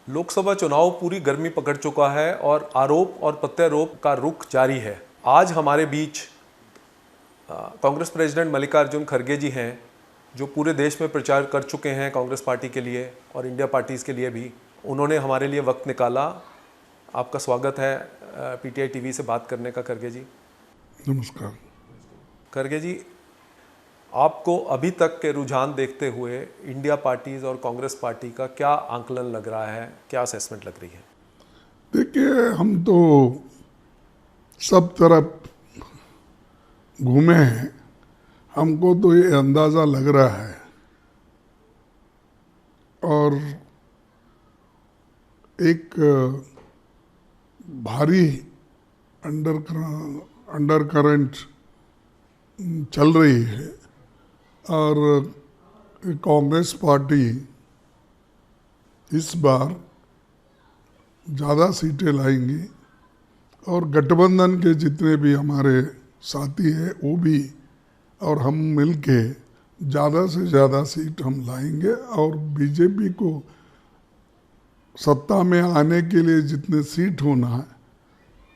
लोकसभा चुनाव पूरी गर्मी पकड़ चुका है और आरोप और प्रत्यारोप का रुख जारी है। आज हमारे बीच कांग्रेस प्रेसिडेंट मल्लिकार्जुन खड़गे जी हैं, जो पूरे देश में प्रचार कर चुके हैं कांग्रेस पार्टी के लिए और इंडिया पार्टीज़ के लिए भी। उन्होंने हमारे लिए वक्त निकाला। आपका स्वागत है पीटीआई टीवी से बात करने का खड़गे जी। नमस्कार। खड़गे जी, आपको अभी तक के रुझान देखते हुए इंडिया पार्टीज और कांग्रेस पार्टी का क्या आंकलन लग रहा है, क्या असेसमेंट लग रही है? देखिए, हम तो सब तरफ घूमे हैं। हमको तो ये अंदाज़ा लग रहा है और एक भारी अंडर करंट चल रही है और कांग्रेस पार्टी इस बार ज़्यादा सीटें लाएंगी और गठबंधन के जितने भी हमारे साथी हैं वो भी और हम मिलके ज़्यादा से ज़्यादा सीट हम लाएंगे और बीजेपी को सत्ता में आने के लिए जितने सीट होना है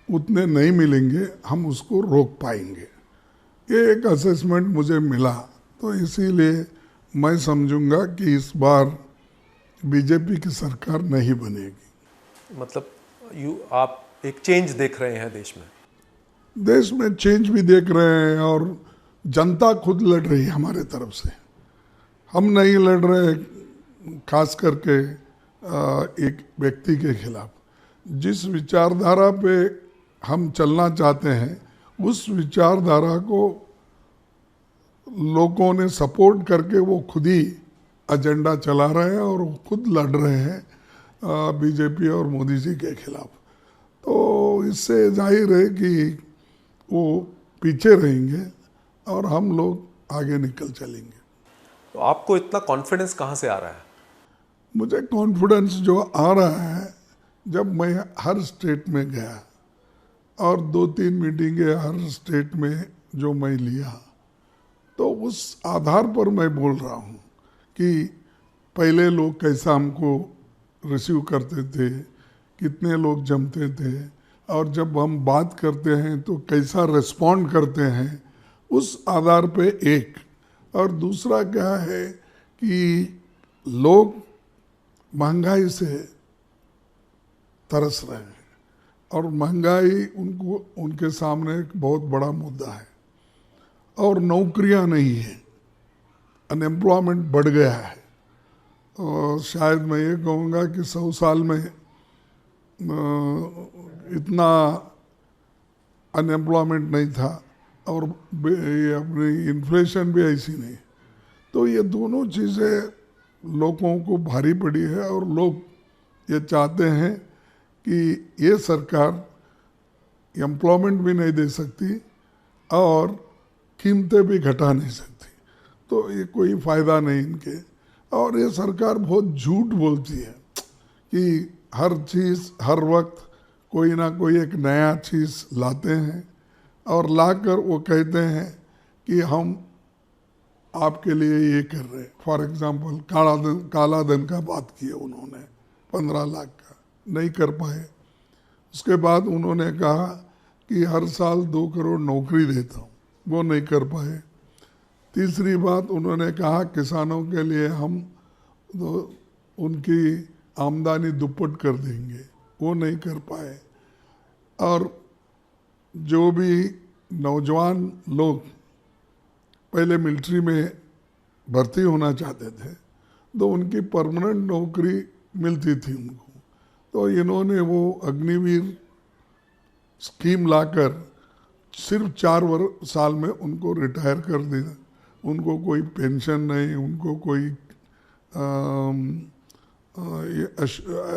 उतने नहीं मिलेंगे, हम उसको रोक पाएंगे। ये एक असेसमेंट मुझे मिला, तो इसीलिए मैं समझूंगा कि इस बार बीजेपी की सरकार नहीं बनेगी। मतलब आप एक चेंज देख रहे हैं देश में? देश में चेंज भी देख रहे हैं और जनता खुद लड़ रही है हमारे तरफ से। हम नहीं लड़ रहे खास करके एक व्यक्ति के खिलाफ। जिस विचारधारा पे हम चलना चाहते हैं उस विचारधारा को लोगों ने सपोर्ट करके वो खुद ही एजेंडा चला रहे हैं और वो खुद लड़ रहे हैं बीजेपी और मोदी जी के खिलाफ। तो इससे जाहिर है कि वो पीछे रहेंगे और हम लोग आगे निकल चलेंगे। तो आपको इतना कॉन्फिडेंस कहाँ से आ रहा है? मुझे कॉन्फिडेंस जो आ रहा है, जब मैं हर स्टेट में गया और 2-3 मीटिंगें हर स्टेट में जो मैं लिया, तो उस आधार पर मैं बोल रहा हूँ कि पहले लोग कैसा हमको रिसीव करते थे, कितने लोग जमते थे और जब हम बात करते हैं तो कैसा रिस्पॉन्ड करते हैं, उस आधार पे एक। और दूसरा क्या है कि लोग महंगाई से तरस रहे हैं और महंगाई उनके सामने एक बहुत बड़ा मुद्दा है और नौकरियां नहीं है, अनएम्प्लॉयमेंट बढ़ गया है। और शायद मैं ये कहूँगा कि 100 साल में इतना अनएम्प्लॉयमेंट नहीं था और ये अपनी इन्फ्लेशन भी ऐसी नहीं। तो ये दोनों चीज़ें लोगों को भारी पड़ी है और लोग ये चाहते हैं कि ये सरकार एम्प्लॉयमेंट भी नहीं दे सकती और कीमतें भी घटा नहीं सकती, तो ये कोई फ़ायदा नहीं इनके। और ये सरकार बहुत झूठ बोलती है कि हर चीज़ हर वक्त कोई ना कोई एक नया चीज़ लाते हैं और लाकर वो कहते हैं कि हम आपके लिए ये कर रहे हैं। फॉर एग्जांपल काला धन का बात किया उन्होंने, 15 लाख का नहीं कर पाए। उसके बाद उन्होंने कहा कि हर साल 2 करोड़ नौकरी देता हूँ, वो नहीं कर पाए। तीसरी बात उन्होंने कहा किसानों के लिए हम तो उनकी आमदनी दुप्पट कर देंगे, वो नहीं कर पाए। और जो भी नौजवान लोग पहले मिलिट्री में भर्ती होना चाहते थे तो उनकी परमानेंट नौकरी मिलती थी उनको, तो इन्होंने वो अग्निवीर स्कीम लाकर सिर्फ 4 साल में उनको रिटायर कर दिया। उनको कोई पेंशन नहीं, उनको कोई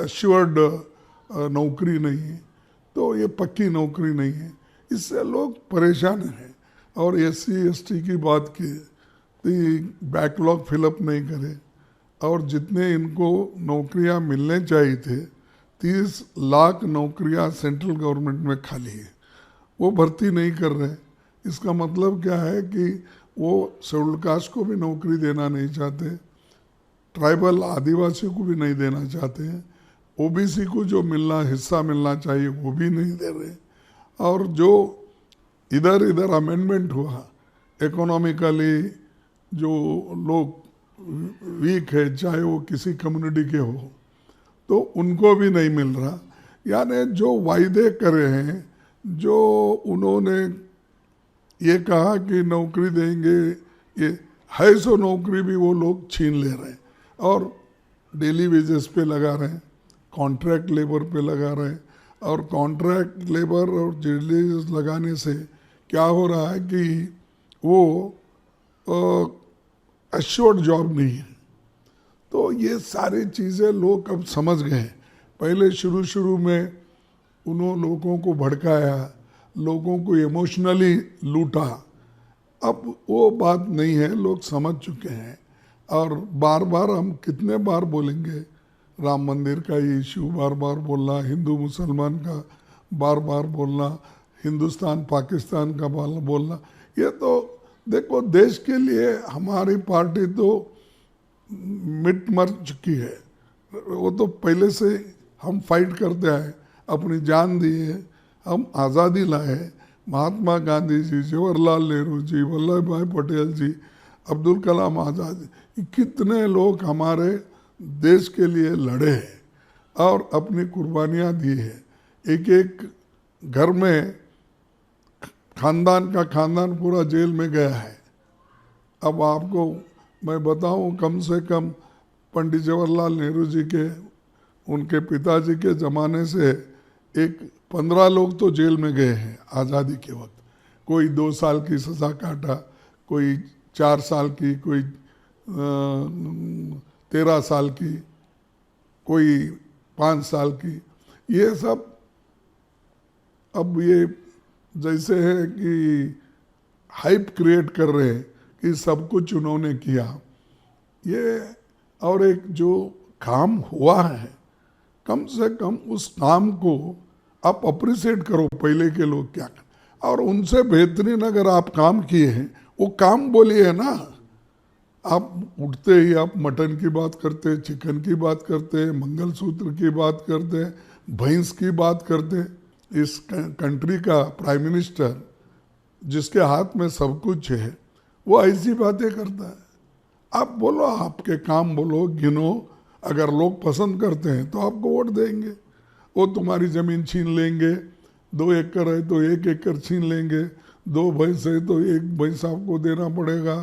एश्योर्ड नौकरी नहीं है, तो ये पक्की नौकरी नहीं है। इससे लोग परेशान हैं। और SC/ST की बात की तो बैकलॉग फिलअप नहीं करे और जितने इनको नौकरियां मिलने चाहिए थे, 30 लाख नौकरियां सेंट्रल गवर्नमेंट में खाली है, वो भर्ती नहीं कर रहे। इसका मतलब क्या है कि वो शेड्यूल्ड कास्ट को भी नौकरी देना नहीं चाहते, ट्राइबल आदिवासी को भी नहीं देना चाहते हैं, ओबीसी को जो हिस्सा मिलना चाहिए वो भी नहीं दे रहे, और जो इधर इधर अमेंडमेंट हुआ इकोनॉमिकली जो लोग वीक है, चाहे वो किसी कम्युनिटी के हो, तो उनको भी नहीं मिल रहा। यानी जो वायदे करे हैं, जो उन्होंने ये कहा कि नौकरी देंगे, ये है सो नौकरी भी वो लोग छीन ले रहे हैं और डेली वेजेस पे लगा रहे हैं, कॉन्ट्रैक्ट लेबर पे लगा रहे हैं। और कॉन्ट्रैक्ट लेबर और डेली वेजेस लगाने से क्या हो रहा है कि वो एश्योर्ड जॉब नहीं है। तो ये सारी चीज़ें लोग अब समझ गए। पहले शुरू में उन्होंने लोगों को भड़काया, लोगों को इमोशनली लूटा, अब वो बात नहीं है, लोग समझ चुके हैं। और बार बार हम कितने बार बोलेंगे, राम मंदिर का इशू बार बार बोलना, हिंदू मुसलमान का बार बार बोलना, हिंदुस्तान पाकिस्तान का बोलना, ये तो देखो देश के लिए हमारी पार्टी तो मिट मर चुकी है। वो तो पहले से हम फाइट करते आए, अपनी जान दी है, हम आज़ादी लाए। महात्मा गांधी जी, जवाहरलाल नेहरू जी, वल्लभ भाई पटेल जी, अब्दुल कलाम आज़ाद, कितने लोग हमारे देश के लिए लड़े हैं और अपनी कुर्बानियाँ दी है। एक एक घर में खानदान का खानदान पूरा जेल में गया है। अब आपको मैं बताऊं, कम से कम पंडित जवाहरलाल नेहरू जी के, उनके पिताजी के ज़माने से एक 15 लोग तो जेल में गए हैं आज़ादी के वक्त। कोई 2 साल की सज़ा काटा, कोई 4 साल की, कोई 13 साल की, कोई 5 साल की। ये सब अब ये जैसे है कि हाइप क्रिएट कर रहे हैं कि सब कुछ उन्होंने किया ये। और एक जो काम हुआ है, कम से कम उस काम को आप अप्रिशिएट करो, पहले के लोग क्या कर, और उनसे बेहतरीन अगर आप काम किए हैं वो काम बोलिए ना। आप उठते ही आप मटन की बात करते, चिकन की बात करते, मंगलसूत्र की बात करते, भैंस की बात करते। इस कंट्री का प्राइम मिनिस्टर जिसके हाथ में सब कुछ है, वो ऐसी बातें करता है। आप बोलो, आपके काम बोलो, गिनो, अगर लोग पसंद करते हैं तो आपको वोट देंगे। वो तुम्हारी ज़मीन छीन लेंगे, 2 एकड़ है तो 1 एकड़ छीन लेंगे, 2 भैंस है तो 1 भैंस आपको देना पड़ेगा,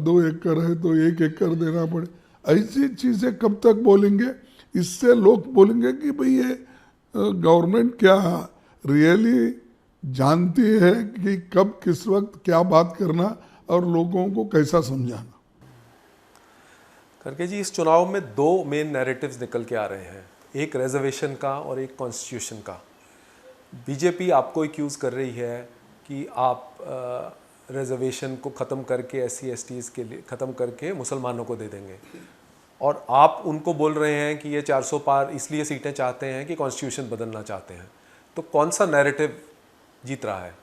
2 एकड़ है तो 1 एकड़ देना पड़े। ऐसी चीज़ें कब तक बोलेंगे? इससे लोग बोलेंगे कि भाई ये गवर्नमेंट क्या रियली जानती है कि कब किस वक्त क्या बात करना और लोगों को कैसा समझाना। खड़गे जी, इस चुनाव में 2 मेन नैरेटिव्स निकल के आ रहे हैं, एक रिजर्वेशन का और एक कॉन्स्टिट्यूशन का। बीजेपी आपको एक्यूज़ कर रही है कि आप रिजर्वेशन को ख़त्म करके SC STs के लिए ख़त्म करके मुसलमानों को दे देंगे, और आप उनको बोल रहे हैं कि ये 400 पार इसलिए सीटें चाहते हैं कि कॉन्स्टिट्यूशन बदलना चाहते हैं। तो कौन सा नैरेटिव जीत रहा है?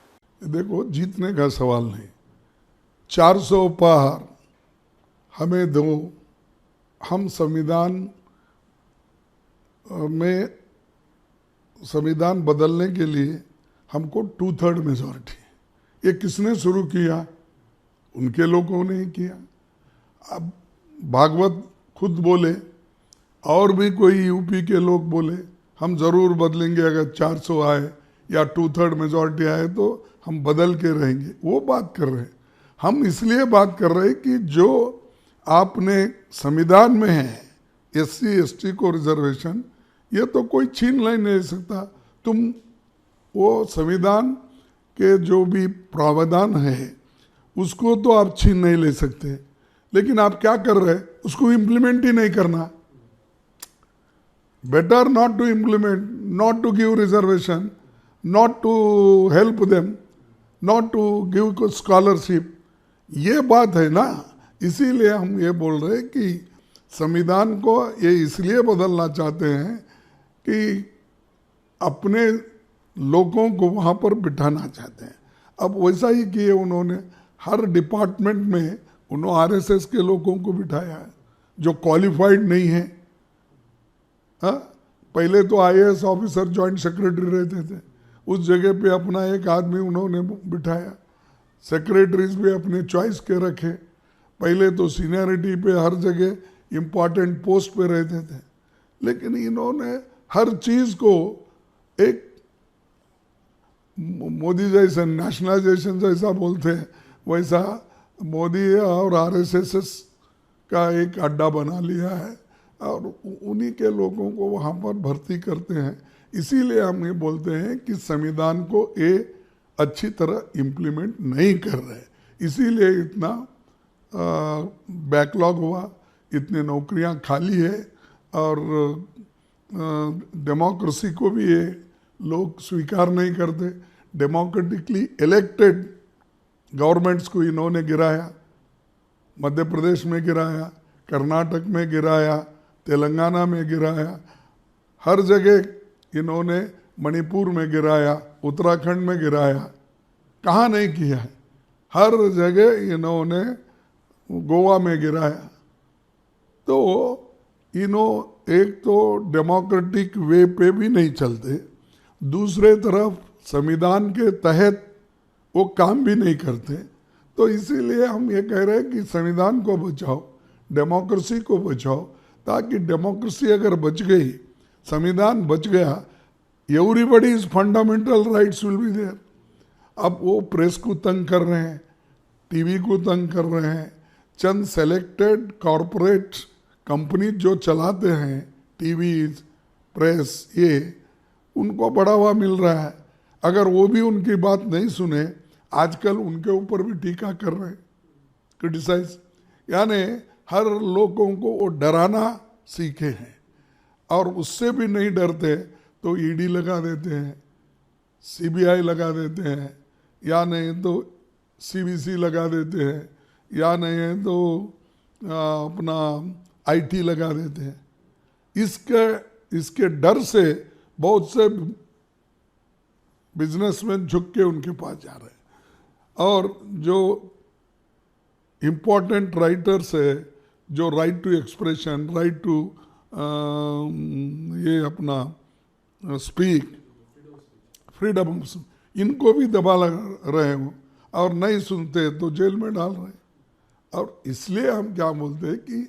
देखो, जीतने का सवाल नहीं, 400 पार हमें दो, हम संविधान में संविधान बदलने के लिए हमको 2/3 मेजॉरिटी। ये किसने शुरू किया? उनके लोगों ने ही किया। अब भागवत खुद बोले और भी कोई यूपी के लोग बोले हम ज़रूर बदलेंगे, अगर 400 आए या 2/3 मेजॉरिटी आए तो हम बदल के रहेंगे। वो बात कर रहे हैं। हम इसलिए बात कर रहे हैं कि जो आपने संविधान में है SC ST को रिजर्वेशन, ये तो कोई छीन नहीं सकता। तुम वो संविधान के जो भी प्रावधान है उसको तो आप छीन नहीं ले सकते, लेकिन आप क्या कर रहे हैं, उसको इम्प्लीमेंट ही नहीं करना। Better not to implement, not to give reservation, not to help them, not to give scholarship. ये बात है ना। इसीलिए हम ये बोल रहे हैं कि संविधान को ये इसलिए बदलना चाहते हैं कि अपने लोगों को वहाँ पर बिठाना चाहते हैं। अब वैसा ही किए उन्होंने, हर डिपार्टमेंट में उन्होंने RSS के लोगों को बिठाया है जो क्वालिफाइड नहीं है। हाँ, पहले तो आईएएस ऑफिसर जॉइंट सेक्रेटरी रहते थे, उस जगह पे अपना एक आदमी उन्होंने बिठाया। सेक्रेटरीज भी अपने चॉइस के रखे। पहले तो सीनियरिटी पे हर जगह इम्पोर्टेंट पोस्ट पे रहते थे, लेकिन इन्होंने हर चीज को एक मोदी जैसे नेशनलाइजेशन जैसा बोलते हैं वैसा मोदी और आरएसएस का एक अड्डा बना लिया है और उन्हीं के लोगों को वहाँ पर भर्ती करते हैं। इसीलिए हम ये बोलते हैं कि संविधान को ये अच्छी तरह इम्प्लीमेंट नहीं कर रहे, इसीलिए इतना बैकलॉग हुआ, इतनी नौकरियां खाली है और डेमोक्रेसी को भी ये लोग स्वीकार नहीं करते। डेमोक्रेटिकली इलेक्टेड गवर्नमेंट्स को इन्होंने गिराया, मध्य प्रदेश में गिराया, कर्नाटक में गिराया, तेलंगाना में गिराया, हर जगह इन्होंने मणिपुर में गिराया, उत्तराखंड में गिराया, कहाँ नहीं किया है, हर जगह इन्होंने गोवा में गिराया। तो एक तो डेमोक्रेटिक वे पे भी नहीं चलते, दूसरे तरफ संविधान के तहत वो काम भी नहीं करते। तो इसीलिए हम ये कह रहे हैं कि संविधान को बचाओ, डेमोक्रेसी को बचाओ, ताकि डेमोक्रेसी अगर बच गई, संविधान बच गया, everybody's fundamental rights will be there. अब वो प्रेस को तंग कर रहे हैं, टीवी को तंग कर रहे हैं, चंद सेलेक्टेड कॉरपोरेट कंपनी जो चलाते हैं टीवी प्रेस, ये उनको बढ़ावा मिल रहा है। अगर वो भी उनकी बात नहीं सुने, आजकल उनके ऊपर भी टीका कर रहे हैं, क्रिटिसाइज, यानी हर लोगों को वो डराना सीखे हैं और उससे भी नहीं डरते तो ईडी लगा देते हैं, सीबीआई लगा देते हैं, या नहीं तो सीबीसी लगा देते हैं, या नहीं तो अपना आईटी लगा देते हैं। इसके डर से बहुत से बिजनेसमैन झुक के उनके पास जा रहे हैं और जो इम्पोर्टेंट राइटर्स है, जो right to expression, right to ये अपना स्पीक, फ्रीडम, इनको भी दबा रहे हो और नहीं सुनते तो जेल में डाल रहे हैं। और इसलिए हम क्या बोलते हैं कि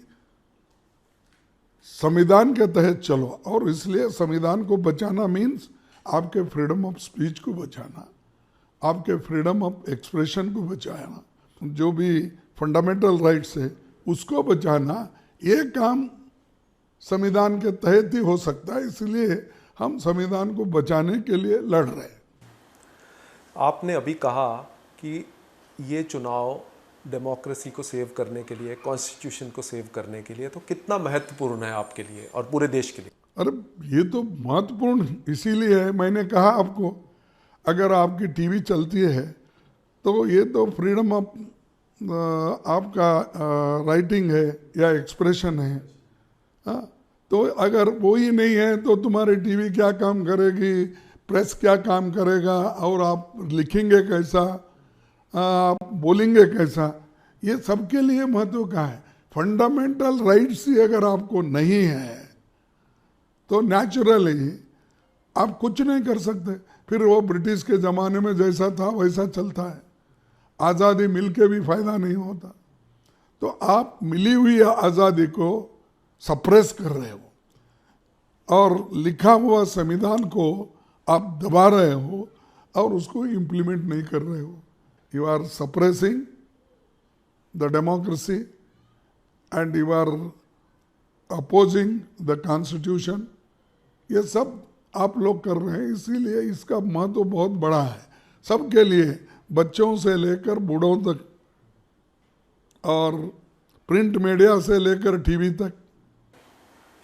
संविधान के तहत चलो, और इसलिए संविधान को बचाना मीन्स आपके फ्रीडम ऑफ स्पीच को बचाना, आपके फ्रीडम ऑफ एक्सप्रेशन को बचाना, जो भी फंडामेंटल राइट्स है उसको बचाना, ये काम संविधान के तहत ही हो सकता है। इसलिए हम संविधान को बचाने के लिए लड़ रहे हैं। आपने अभी कहा कि ये चुनाव डेमोक्रेसी को सेव करने के लिए, कॉन्स्टिट्यूशन को सेव करने के लिए, तो कितना महत्वपूर्ण है आपके लिए और पूरे देश के लिए? अरे ये तो महत्वपूर्ण इसीलिए है, मैंने कहा आपको, अगर आपकी टीवी चलती है तो ये तो फ्रीडम ऑफ आपका राइटिंग है या एक्सप्रेशन है। हाँ, तो अगर वो ही नहीं है तो तुम्हारी टीवी क्या काम करेगी, प्रेस क्या काम करेगा, और आप लिखेंगे कैसा, आप बोलेंगे कैसा, ये सबके लिए महत्व का है। फंडामेंटल राइट्स ही अगर आपको नहीं है तो नेचुरली आप कुछ नहीं कर सकते। फिर वो ब्रिटिश के ज़माने में जैसा था वैसा चलता है, आज़ादी मिलके भी फायदा नहीं होता। तो आप मिली हुई आज़ादी को सप्रेस कर रहे हो और लिखा हुआ संविधान को आप दबा रहे हो और उसको इम्प्लीमेंट नहीं कर रहे हो। You are suppressing the democracy and you are opposing the constitution. ये सब आप लोग कर रहे हैं, इसीलिए इसका महत्व बहुत बड़ा है सबके लिए, बच्चों से लेकर बूढ़ों तक और प्रिंट मीडिया से लेकर टीवी तक।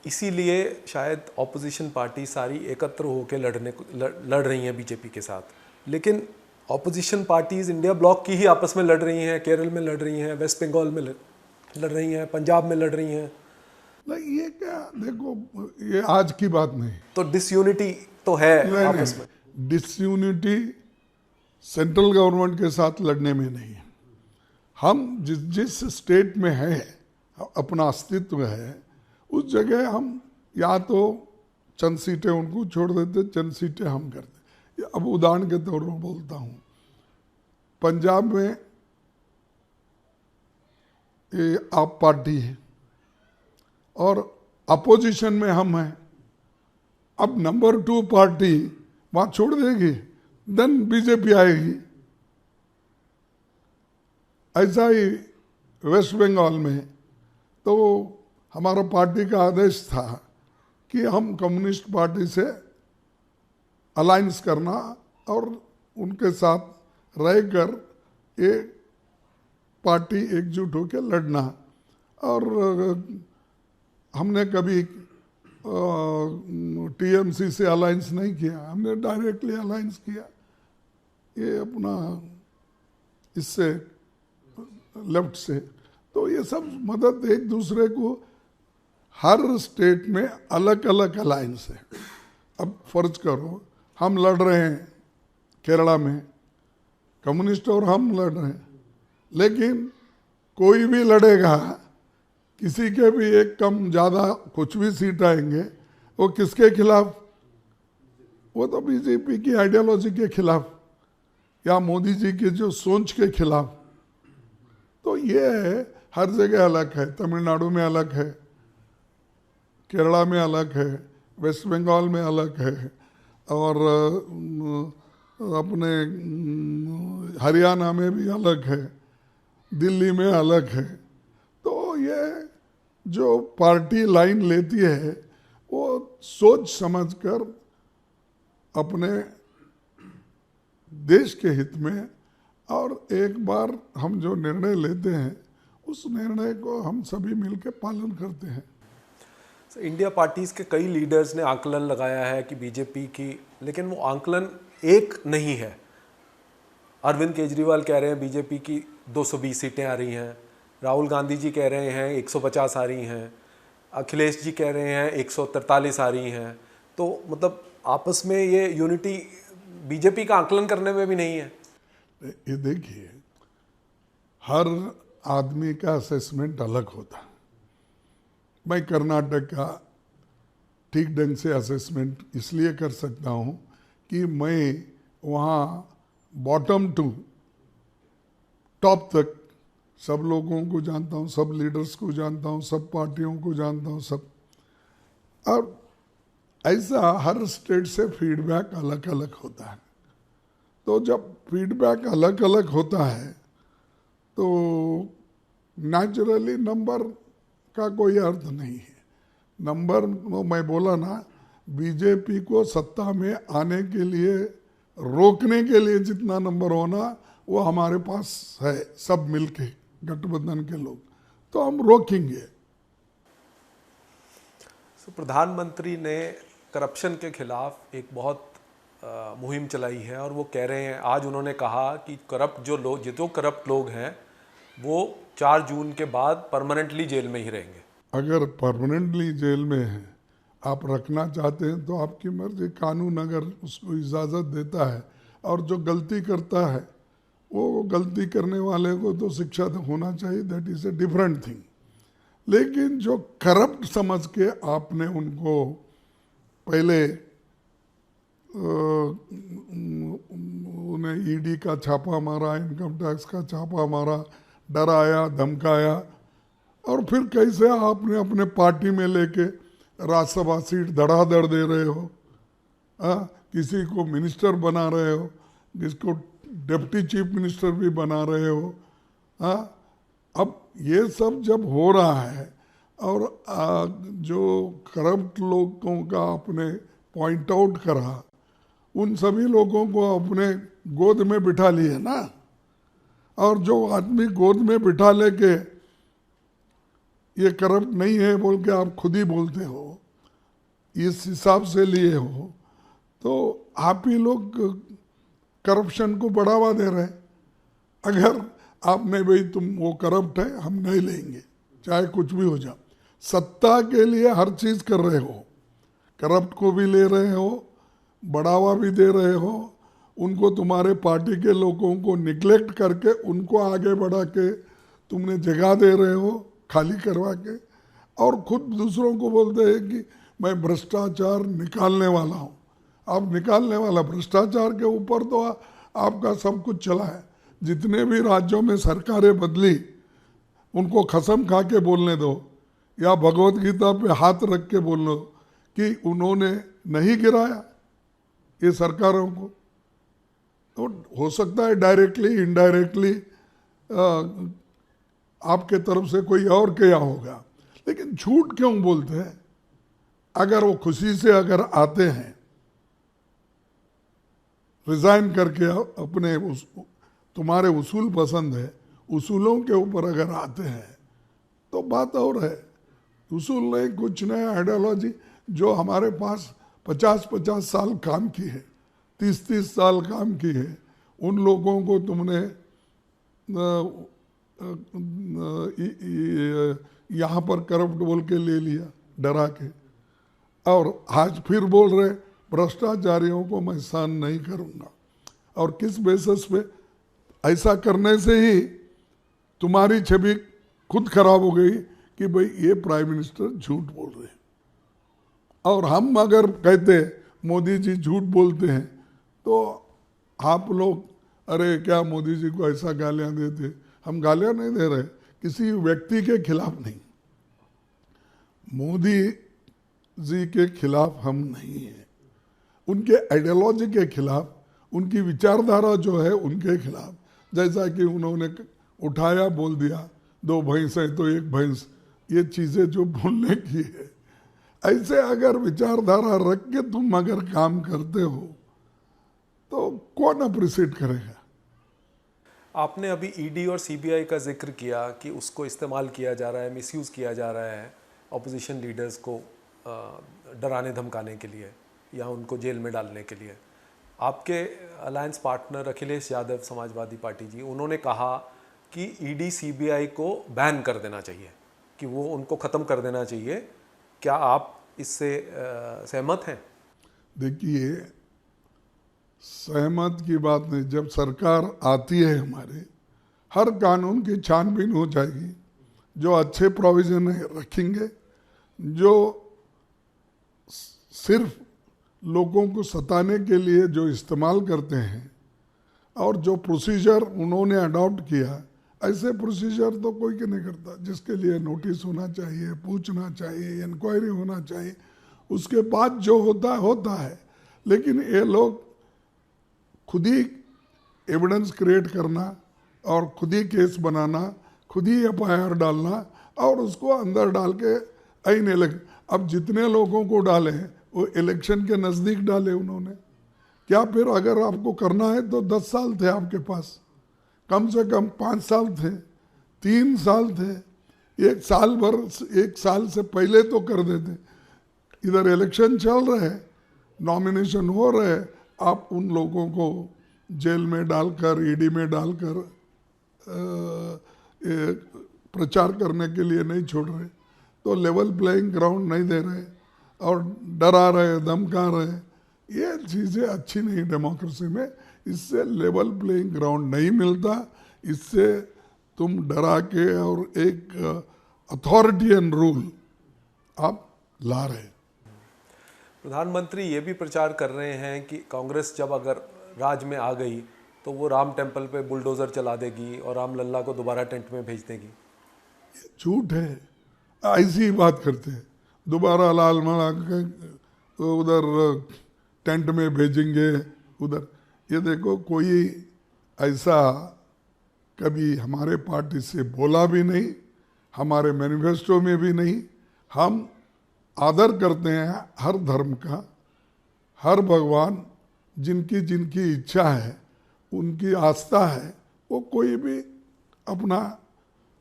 इसीलिए शायद ऑपोजिशन पार्टी सारी एकत्र होकर लड़ रही हैं बीजेपी के साथ। लेकिन ऑपोजिशन पार्टीज इंडिया ब्लॉक की ही आपस में लड़ रही हैं, केरल में लड़ रही हैं, वेस्ट बंगाल में लड़ रही हैं, पंजाब में लड़ रही हैं। नहीं, ये क्या, देखो ये आज की बात नहीं। तो डिसयूनिटी तो है आपस में। डिसयूनिटी सेंट्रल गवर्नमेंट के साथ लड़ने में नहीं है। हम जिस स्टेट में है, अपना अस्तित्व है, उस जगह हम या तो चंद सीटें उनको छोड़ देते, चंद सीटें हम करते। अब उदाहरण के तौर पर बोलता हूँ, पंजाब में ये आप पार्टी है और अपोजिशन में हम हैं। अब नंबर 2 पार्टी वहाँ छोड़ देगी, देन बीजेपी आएगी। ऐसा ही वेस्ट बंगाल में तो हमारा पार्टी का आदेश था कि हम कम्युनिस्ट पार्टी से अलायंस करना और उनके साथ रहकर ये पार्टी एकजुट होकर लड़ना। और हमने कभी टीएमसी से अलायंस नहीं किया, हमने डायरेक्टली अलायंस किया ये अपना इससे लेफ्ट से। तो ये सब मदद एक दूसरे को, हर स्टेट में अलग अलग अलायंस है। अब फर्ज करो हम लड़ रहे हैं केरला में, कम्युनिस्ट और हम लड़ रहे हैं, लेकिन कोई भी लड़ेगा, किसी के भी एक कम ज़्यादा कुछ भी सीट आएंगे, वो किसके खिलाफ? वो तो बीजेपी की आइडियोलॉजी के खिलाफ या मोदी जी के जो सोच के खिलाफ। तो ये हर जगह अलग है, तमिलनाडु में अलग है, केरला में अलग है, वेस्ट बंगाल में अलग है, और अपने हरियाणा में भी अलग है, दिल्ली में अलग है। तो ये जो पार्टी लाइन लेती है वो सोच समझकर अपने देश के हित में, और एक बार हम जो निर्णय लेते हैं उस निर्णय को हम सभी मिलकर पालन करते हैं। इंडिया पार्टीज के कई लीडर्स ने आंकलन लगाया है कि बीजेपी की, लेकिन वो आंकलन एक नहीं है। अरविंद केजरीवाल कह रहे हैं बीजेपी की 220 सीटें आ रही हैं, राहुल गांधी जी कह रहे हैं 150 आ रही हैं, अखिलेश जी कह रहे हैं 143 आ रही हैं। तो मतलब आपस में ये यूनिटी बीजेपी का आंकलन करने में भी नहीं है। ये देखिए, हर आदमी का असेसमेंट अलग होता है। मैं कर्नाटक का ठीक ढंग से असेसमेंट इसलिए कर सकता हूँ कि मैं वहाँ बॉटम टू टॉप तक सब लोगों को जानता हूँ, सब लीडर्स को जानता हूँ, सब पार्टियों को जानता हूँ, सब। और ऐसा हर स्टेट से फीडबैक अलग अलग होता है। तो जब फीडबैक अलग अलग होता है तो नेचुरली नंबर का कोई अर्थ नहीं है। नंबर, मैं बोला ना, बीजेपी को सत्ता में आने के लिए, रोकने के लिए जितना नंबर होना वो हमारे पास है, सब मिलके गठबंधन के लोग, तो हम रोकेंगे। प्रधानमंत्री ने करप्शन के खिलाफ एक बहुत मुहिम चलाई है, और वो कह रहे हैं, आज उन्होंने कहा कि जो करप्ट लोग हैं वो 4 जून के बाद परमानेंटली जेल में ही रहेंगे। अगर परमानेंटली जेल में है, आप रखना चाहते हैं तो आपकी मर्जी, कानून अगर उसको इजाज़त देता है, और जो गलती करता है वो गलती करने वाले को तो शिक्षा तो होना चाहिए, that is a different thing. लेकिन जो करप्ट समझ के आपने उनको पहले उन्हें ईडी का छापा मारा, इनकम टैक्स का छापा मारा, डराया धमकाया, और फिर कैसे आपने अपने पार्टी में लेके राज्यसभा सीट धड़ाधड़ दे रहे हो, किसी को मिनिस्टर बना रहे हो, जिसको डिप्टी चीफ मिनिस्टर भी बना रहे हो। अब ये सब जब हो रहा है, और जो करप्ट लोगों का आपने पॉइंट आउट करा, उन सभी लोगों को अपने गोद में बिठा लिए ना। और जो आदमी गोद में बिठा लेके ये करप्ट नहीं है बोल के आप खुद ही बोलते हो, इस हिसाब से लिए हो, तो आप ही लोग करप्शन को बढ़ावा दे रहे हैं। अगर आपने भाई तुम वो करप्ट है, हम नहीं लेंगे, चाहे कुछ भी हो जाए, सत्ता के लिए हर चीज़ कर रहे हो, करप्ट को भी ले रहे हो, बढ़ावा भी दे रहे हो, उनको तुम्हारे पार्टी के लोगों को निगलेक्ट करके उनको आगे बढ़ा के तुमने जगह दे रहे हो, खाली करवा के, और खुद दूसरों को बोलते हैं कि मैं भ्रष्टाचार निकालने वाला हूँ। आप निकालने वाला, भ्रष्टाचार के ऊपर तो आपका सब कुछ चला है। जितने भी राज्यों में सरकारें बदली, उनको कसम खा के बोलने दो या भगवत गीता पे हाथ रख के बोल लो कि उन्होंने नहीं गिराया ये सरकारों को। तो हो सकता है डायरेक्टली इनडायरेक्टली आपके तरफ से कोई और किया होगा, लेकिन झूठ क्यों बोलते हैं? अगर वो खुशी से अगर आते हैं, रिजाइन करके अपने तुम्हारे उसूल पसंद है, उसूलों के ऊपर अगर आते हैं तो बात और है। उसूल नहीं, कुछ नया आइडियोलॉजी जो हमारे पास 50-50 साल काम की है, 30-30 साल काम की है, उन लोगों को तुमने यहाँ पर करप्ट बोल के ले लिया डरा के, और आज फिर बोल रहे भ्रष्टाचारियों को मैं सहन नहीं करूँगा। और किस बेसिस पे? ऐसा करने से ही तुम्हारी छवि खुद खराब हो गई कि भाई ये प्राइम मिनिस्टर झूठ बोल रहे हैं। और हम अगर कहते मोदी जी झूठ बोलते हैं तो आप लोग, अरे क्या मोदी जी को ऐसा गालियां देते? हम गालियां नहीं दे रहे, किसी व्यक्ति के खिलाफ नहीं, मोदी जी के खिलाफ हम नहीं हैं, उनके आइडियोलॉजी के खिलाफ, उनकी विचारधारा जो है उनके खिलाफ। जैसा कि उन्होंने उठाया बोल दिया 2 भैंस है तो 1 भैंस, ये चीज़ें जो बोलने की है, ऐसे अगर विचारधारा रख के तुम अगर काम करते हो तो कौन अप्रिशिएट करेगा? आपने अभी ईडी और सीबीआई का जिक्र किया कि उसको इस्तेमाल किया जा रहा है, मिसयूज़ किया जा रहा है ऑपोजिशन लीडर्स को डराने धमकाने के लिए या उनको जेल में डालने के लिए। आपके alliance partner Akhilesh Yadav Samajwadi party ji, उन्होंने कहा कि ईडी सीबीआई को बैन कर देना चाहिए, कि वो उनको ख़त्म कर देना चाहिए। क्या आप इससे सहमत हैं? देखिए, सहमत की बात नहीं। जब सरकार आती है हमारे, हर कानून की छानबीन हो जाएगी। जो अच्छे प्रोविजन है रखेंगे, जो सिर्फ लोगों को सताने के लिए जो इस्तेमाल करते हैं, और जो प्रोसीजर उन्होंने अडॉप्ट किया, ऐसे प्रोसीजर तो कोई नहीं करता। जिसके लिए नोटिस होना चाहिए, पूछना चाहिए, इंक्वायरी होना चाहिए, उसके बाद जो होता है होता है। लेकिन ये लोग खुद ही एविडेंस क्रिएट करना और खुद ही केस बनाना, खुद ही एफआईआर डालना और उसको अंदर डाल के अब जितने लोगों को डाले हैं वो इलेक्शन के नज़दीक डाले उन्होंने। क्या फिर अगर आपको करना है तो 10 साल थे आपके पास, कम से कम 5 साल थे, 3 साल थे, 1 साल भर, 1 साल से पहले तो कर देते। इधर इलेक्शन चल रहे हैं, नॉमिनेशन हो रहे हैं, आप उन लोगों को जेल में डालकर, ईडी में डालकर प्रचार करने के लिए नहीं छोड़ रहे। तो लेवल प्लेइंग ग्राउंड नहीं दे रहे और डरा रहे, धमका रहे। ये चीज़ें अच्छी नहीं डेमोक्रेसी में। इससे लेवल प्लेइंग ग्राउंड नहीं मिलता। इससे तुम डरा के और एक अथॉरिटियन रूल आप ला रहे। प्रधानमंत्री ये भी प्रचार कर रहे हैं कि कांग्रेस जब अगर राज में आ गई तो वो राम टेम्पल पे बुलडोज़र चला देगी और राम लल्ला को दोबारा टेंट में भेज देगी। ये झूठ है, ऐसी ही बात करते हैं। दोबारा लाल माला उधर टेंट में भेजेंगे उधर। ये देखो, कोई ऐसा कभी हमारे पार्टी से बोला भी नहीं, हमारे मैनिफेस्टो में भी नहीं। हम आदर करते हैं हर धर्म का, हर भगवान जिनकी जिनकी इच्छा है, उनकी आस्था है, वो कोई भी अपना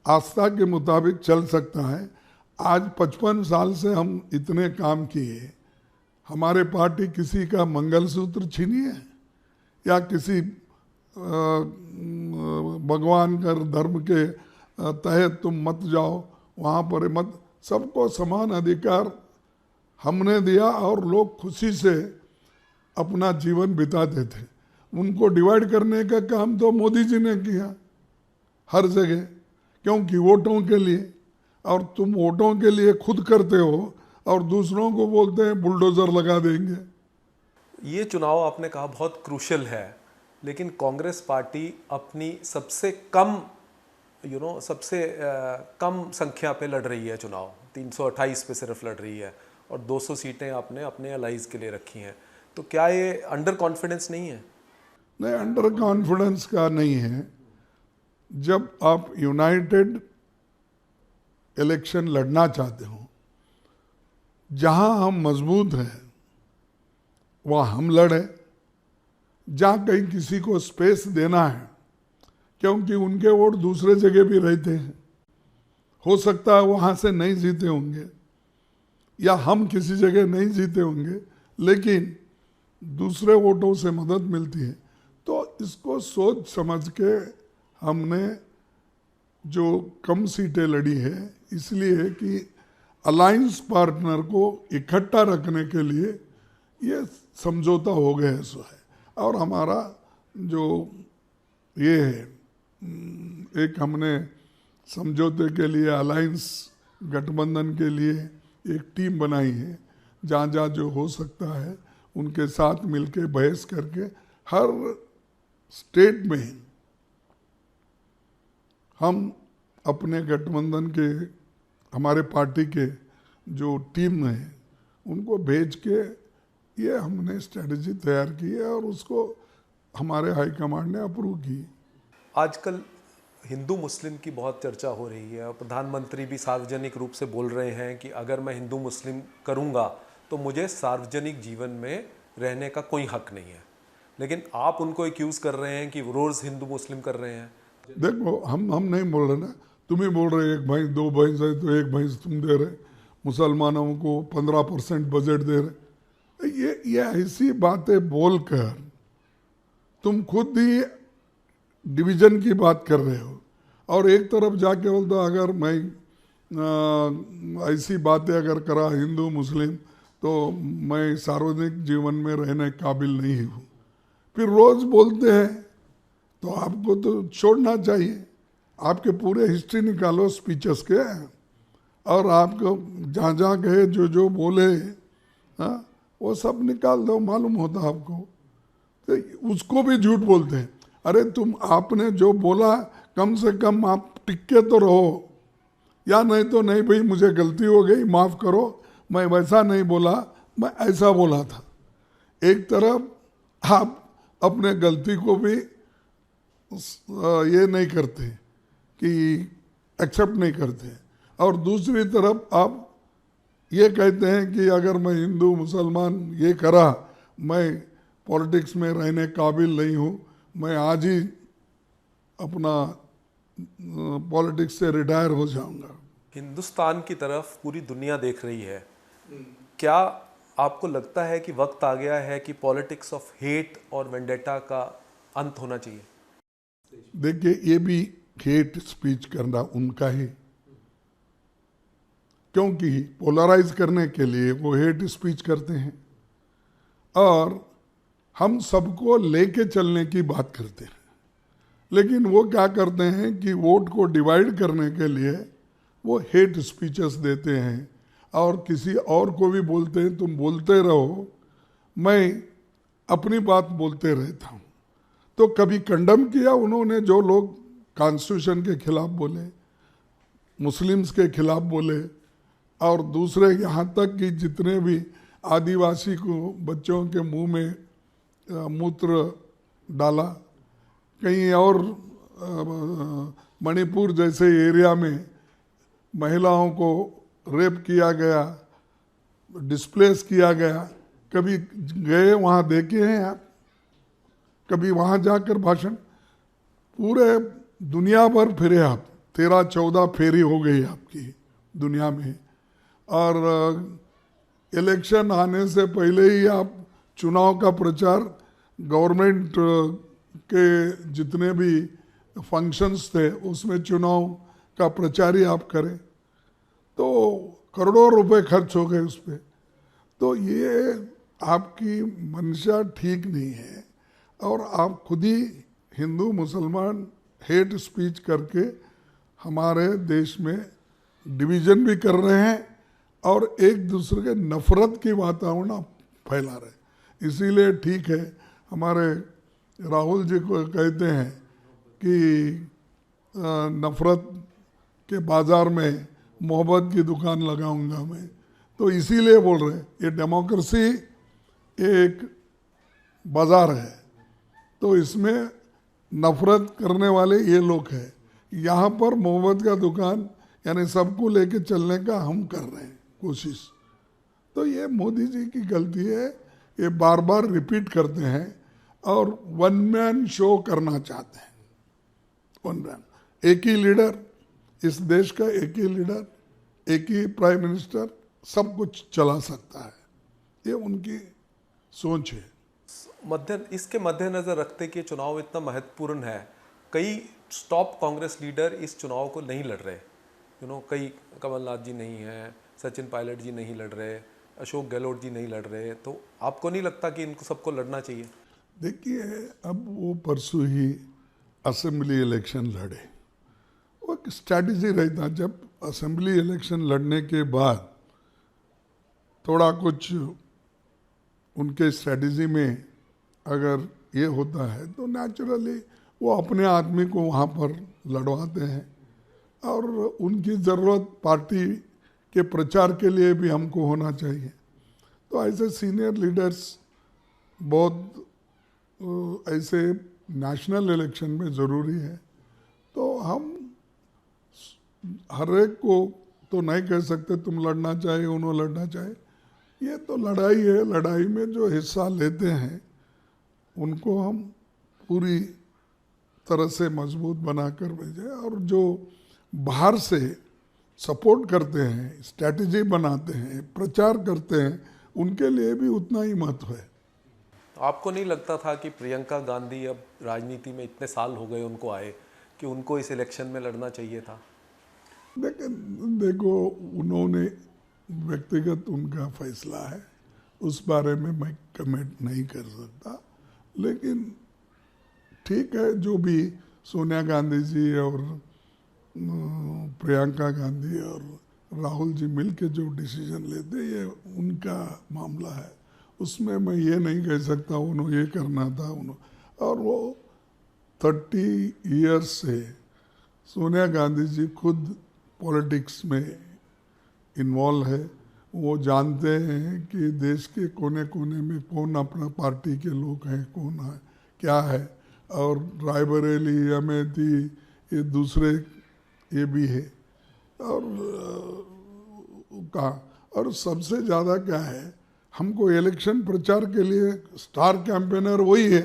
आस्था के मुताबिक चल सकता है। आज 55 साल से हम इतने काम किए, हमारे पार्टी किसी का मंगलसूत्र छीनी है या किसी भगवान का धर्म के तहत तुम मत जाओ, वहाँ पर मत। सबको समान अधिकार हमने दिया और लोग खुशी से अपना जीवन बिताते थे। उनको डिवाइड करने का काम तो मोदी जी ने किया हर जगह, क्योंकि वोटों के लिए। और तुम वोटों के लिए खुद करते हो और दूसरों को बोलते हैं बुलडोजर लगा देंगे। ये चुनाव आपने कहा बहुत क्रूशल है, लेकिन कांग्रेस पार्टी अपनी सबसे कम सबसे कम संख्या पे लड़ रही है चुनाव, 328 पे सिर्फ लड़ रही है, और 200 सीटें आपने अपने अलाइज के लिए रखी हैं। तो क्या ये अंडर कॉन्फिडेंस नहीं है? नहीं, अंडर कॉन्फिडेंस का नहीं है। जब आप यूनाइटेड इलेक्शन लड़ना चाहते हो, जहां हम मजबूत हैं वहाँ हम लड़े, जहाँ कहीं किसी को स्पेस देना है, क्योंकि उनके वोट दूसरे जगह भी रहते हैं, हो सकता है वहाँ से नहीं जीते होंगे या हम किसी जगह नहीं जीते होंगे, लेकिन दूसरे वोटों से मदद मिलती है। तो इसको सोच समझ के हमने जो कम सीटें लड़ी है, इसलिए कि अलायंस पार्टनर को इकट्ठा रखने के लिए ये समझौता हो गया सो है। और हमारा जो ये है, एक हमने समझौते के लिए अलायंस गठबंधन के लिए एक टीम बनाई है, जहाँ जहाँ जो हो सकता है उनके साथ मिलके बहस करके हर स्टेट में हम अपने गठबंधन के, हमारे पार्टी के जो टीम है उनको भेज के ये हमने स्ट्रेटजी तैयार की है और उसको हमारे हाईकमांड ने अप्रूव की। आजकल हिंदू मुस्लिम की बहुत चर्चा हो रही है और प्रधानमंत्री भी सार्वजनिक रूप से बोल रहे हैं कि अगर मैं हिंदू मुस्लिम करूंगा तो मुझे सार्वजनिक जीवन में रहने का कोई हक नहीं है, लेकिन आप उनको एक्यूज़ कर रहे हैं कि वो रोज़ हिंदू मुस्लिम कर रहे हैं। देखो, हम नहीं बोल रहे ना, तुम ही बोल रहे एक भैंस दो भैंस है तो एक भैंस तुम दे रहे, मुसलमानों को 15% बजट दे रहे। ये ऐसी बातें बोलकर तुम खुद ही डिवीजन की बात कर रहे हो, और एक तरफ जाके बोलते अगर मैं ऐसी बातें अगर करा हिंदू मुस्लिम तो मैं सार्वजनिक जीवन में रहने काबिल नहीं हूँ। फिर रोज बोलते हैं तो आपको तो छोड़ना चाहिए। आपके पूरे हिस्ट्री निकालो स्पीचेस के, और आपको जहाँ जहाँ गए जो जो बोले वो सब निकाल दो, मालूम होता आपको। तो उसको भी झूठ बोलते हैं। अरे तुम, आपने जो बोला कम से कम आप टिके तो रहो, या नहीं तो नहीं भाई मुझे गलती हो गई माफ़ करो, मैं वैसा नहीं बोला, मैं ऐसा बोला था। एक तरफ आप अपने गलती को भी ये नहीं करते कि एक्सेप्ट नहीं करते, और दूसरी तरफ आप ये कहते हैं कि अगर मैं हिंदू मुसलमान ये करा, मैं पॉलिटिक्स में रहने काबिल नहीं हूँ, मैं आज ही अपना पॉलिटिक्स से रिटायर हो जाऊंगा। हिंदुस्तान की तरफ पूरी दुनिया देख रही है। क्या आपको लगता है कि वक्त आ गया है कि पॉलिटिक्स ऑफ हेट और वेंडेटा का अंत होना चाहिए? देखिए, ये भी हेट स्पीच करना उनका ही, क्योंकि पोलराइज करने के लिए वो हेट स्पीच करते हैं, और हम सबको लेके चलने की बात करते हैं। लेकिन वो क्या करते हैं कि वोट को डिवाइड करने के लिए वो हेट स्पीचेस देते हैं, और किसी और को भी बोलते हैं तुम बोलते रहो, मैं अपनी बात बोलते रहता हूँ। तो कभी कंडम किया उन्होंने जो लोग कॉन्स्टिट्यूशन के खिलाफ बोले, मुस्लिम्स के खिलाफ बोले, और दूसरे यहाँ तक कि जितने भी आदिवासी को बच्चों के मुंह में मूत्र डाला, कहीं और मणिपुर जैसे एरिया में महिलाओं को रेप किया गया, डिस्प्लेस किया गया। कभी गए वहाँ देखे हैं आप? कभी वहाँ जाकर भाषण? पूरे दुनिया भर फिरे आप, 13-14 फेरी हो गई आपकी दुनिया में, और इलेक्शन आने से पहले ही आप चुनाव का प्रचार, गवर्नमेंट के जितने भी फंक्शंस थे उसमें चुनाव का प्रचार ही आप करें, तो करोड़ों रुपए खर्च हो गए उस पर। तो ये आपकी मंशा ठीक नहीं है, और आप खुद ही हिंदू मुसलमान हेट स्पीच करके हमारे देश में डिवीजन भी कर रहे हैं, और एक दूसरे के नफरत की वातावरण फैला रहे। इसीलिए ठीक है, हमारे राहुल जी को कहते हैं कि नफरत के बाजार में मोहब्बत की दुकान लगाऊंगा मैं। तो इसीलिए बोल रहे हैं ये डेमोक्रेसी एक बाजार है, तो इसमें नफरत करने वाले ये लोग हैं। यहाँ पर मोहब्बत का दुकान यानी सबको लेके चलने का हम कर रहे हैं कोशिश। तो ये मोदी जी की गलती है, ये बार बार रिपीट करते हैं और वन मैन शो करना चाहते हैं। वन मैन, एक ही लीडर, इस देश का एक ही लीडर, एक ही प्राइम मिनिस्टर सब कुछ चला सकता है, ये उनकी सोच है। इसके मद्देनजर रखते कि चुनाव इतना महत्वपूर्ण है, कई टॉप कांग्रेस लीडर इस चुनाव को नहीं लड़ रहे। कई कमलनाथ जी नहीं हैं, सचिन पायलट जी नहीं लड़ रहे, अशोक गहलोत जी नहीं लड़ रहे, तो आपको नहीं लगता कि इनको सबको लड़ना चाहिए? देखिए, अब वो परसों ही असेंबली इलेक्शन लड़े, वो एक स्ट्रैटेजी रहता। जब असेंबली इलेक्शन लड़ने के बाद थोड़ा कुछ उनके स्ट्रैटेजी में अगर ये होता है तो नेचुरली वो अपने आदमी को वहाँ पर लड़वाते हैं। और उनकी ज़रूरत पार्टी के प्रचार के लिए भी हमको होना चाहिए। तो ऐसे सीनियर लीडर्स बहुत ऐसे नेशनल इलेक्शन में ज़रूरी है। तो हम हर एक को तो नहीं कह सकते तुम लड़ना चाहिए, उन्होंने लड़ना चाहिए। ये तो लड़ाई है, लड़ाई में जो हिस्सा लेते हैं उनको हम पूरी तरह से मजबूत बनाकर भेजें, और जो बाहर से सपोर्ट करते हैं, स्ट्रैटेजी बनाते हैं, प्रचार करते हैं, उनके लिए भी उतना ही महत्व है। आपको नहीं लगता था कि प्रियंका गांधी अब राजनीति में इतने साल हो गए उनको आए कि उनको इस इलेक्शन में लड़ना चाहिए था? देखो, उन्होंने व्यक्तिगत उनका फैसला है, उस बारे में मैं कमेंट नहीं कर सकता। लेकिन ठीक है, जो भी सोनिया गांधी जी और प्रियंका गांधी और राहुल जी मिलके जो डिसीजन लेते, ये उनका मामला है, उसमें मैं ये नहीं कह सकता उन्होंने ये करना था। और वो 30 इयर्स से सोनिया गांधी जी खुद पॉलिटिक्स में इन्वॉल्व है। वो जानते हैं कि देश के कोने कोने में कौन अपना पार्टी के लोग हैं, कौन है, क्या है। और रायबरेली, अमेठी, ये दूसरे ये भी है। और सबसे ज़्यादा क्या है, हमको इलेक्शन प्रचार के लिए स्टार कैंपेनर वही है,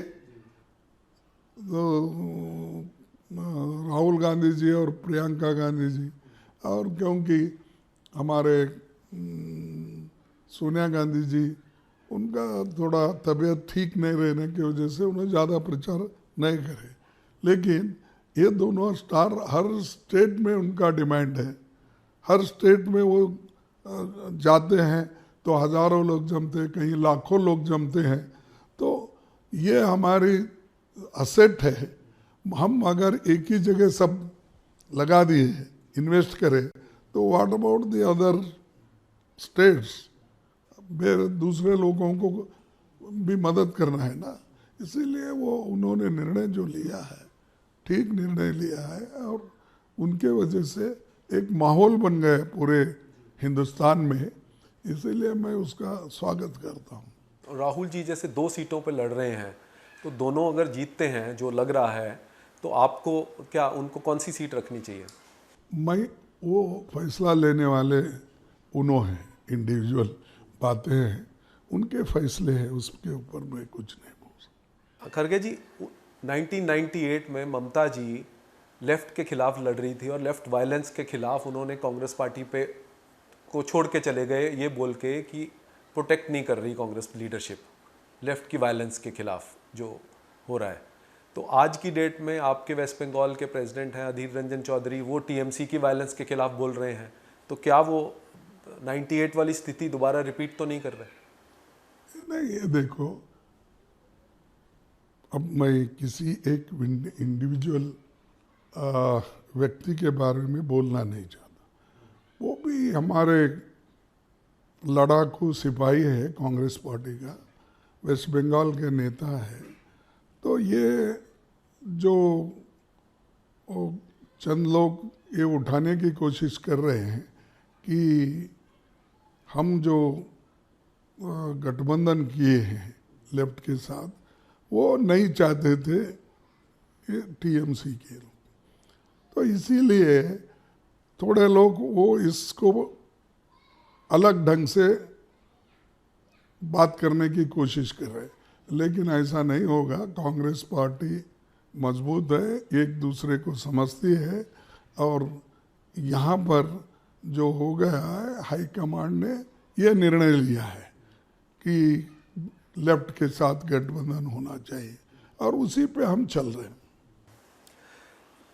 तो राहुल गांधी जी और प्रियंका गांधी जी। और क्योंकि हमारे सोनिया गांधी जी, उनका थोड़ा तबीयत ठीक नहीं रहने की वजह से उन्हें ज़्यादा प्रचार नहीं करे। लेकिन ये दोनों स्टार, हर स्टेट में उनका डिमांड है, हर स्टेट में वो जाते हैं तो हज़ारों लोग जमते हैं, कहीं लाखों लोग जमते हैं। तो ये हमारी असेट है। हम अगर एक ही जगह सब लगा दिए, इन्वेस्ट करें, तो what about the other states? मेरे दूसरे लोगों को भी मदद करना है ना। इसीलिए वो उन्होंने निर्णय जो लिया है, ठीक निर्णय लिया है, और उनके वजह से एक माहौल बन गया पूरे हिंदुस्तान में। इसीलिए मैं उसका स्वागत करता हूँ। राहुल जी जैसे 2 सीटों पर लड़ रहे हैं, तो दोनों अगर जीतते हैं, जो लग रहा है, तो आपको क्या उनको कौन सी सीट रखनी चाहिए? मैं वो फैसला लेने वाले उन्होंने हैं, इंडिविजुअल बातें हैं, उनके फैसले हैं, उसके ऊपर मैं कुछ नहीं बोल सकता। खरगे जी, 1998 में ममता जी लेफ्ट के खिलाफ लड़ रही थी और लेफ्ट वायलेंस के खिलाफ उन्होंने कांग्रेस पार्टी पे को छोड़ के चले गए, ये बोल के कि प्रोटेक्ट नहीं कर रही कांग्रेस लीडरशिप लेफ्ट की वायलेंस के खिलाफ जो हो रहा है। तो आज की डेट में आपके वेस्ट बंगाल के प्रेसिडेंट हैं अधीर रंजन चौधरी, वो टीएमसी की वायलेंस के खिलाफ बोल रहे हैं। तो क्या वो 98 वाली स्थिति दोबारा रिपीट तो नहीं कर रहे? नहीं, ये देखो, अब मैं किसी एक इंडिविजुअल व्यक्ति के बारे में बोलना नहीं चाहता। वो भी हमारे लड़ाकू सिपाही है कांग्रेस पार्टी का, वेस्ट बंगाल के नेता है। तो ये जो चंद लोग ये उठाने की कोशिश कर रहे हैं कि हम जो गठबंधन किए हैं लेफ्ट के साथ, वो नहीं चाहते थे ये टीएमसी के लोग। तो इसीलिए थोड़े लोग वो इसको अलग ढंग से बात करने की कोशिश कर रहे हैं, लेकिन ऐसा नहीं होगा। कांग्रेस पार्टी मजबूत है, एक दूसरे को समझती है, और यहाँ पर जो हो गया है, हाईकमांड ने ये निर्णय लिया है कि लेफ्ट के साथ गठबंधन होना चाहिए, और उसी पे हम चल रहे हैं।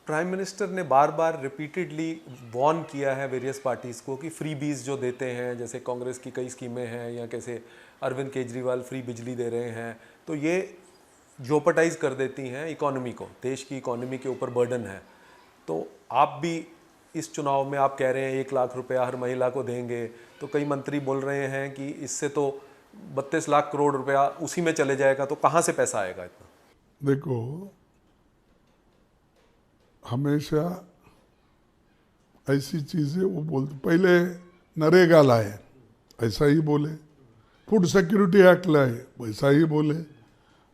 प्राइम मिनिस्टर ने बार बार रिपीटेडली वॉर्न किया है वेरियस पार्टीज़ को कि फ्री बीज जो देते हैं, जैसे कांग्रेस की कई स्कीमें हैं, या कैसे अरविंद केजरीवाल फ्री बिजली दे रहे हैं, तो ये जोपटाइज कर देती हैं इकोनॉमी को, देश की इकोनॉमी के ऊपर बर्डन है। तो आप भी इस चुनाव में आप कह रहे हैं 1 लाख रुपया हर महिला को देंगे, तो कई मंत्री बोल रहे हैं कि इससे तो 32 लाख करोड़ रुपया उसी में चले जाएगा, तो कहाँ से पैसा आएगा इतना? देखो, हमेशा ऐसी चीज़ें वो बोलते, पहले नरेगा लाए ऐसा ही बोले, फूड सिक्योरिटी एक्ट लाए वैसा ही बोले,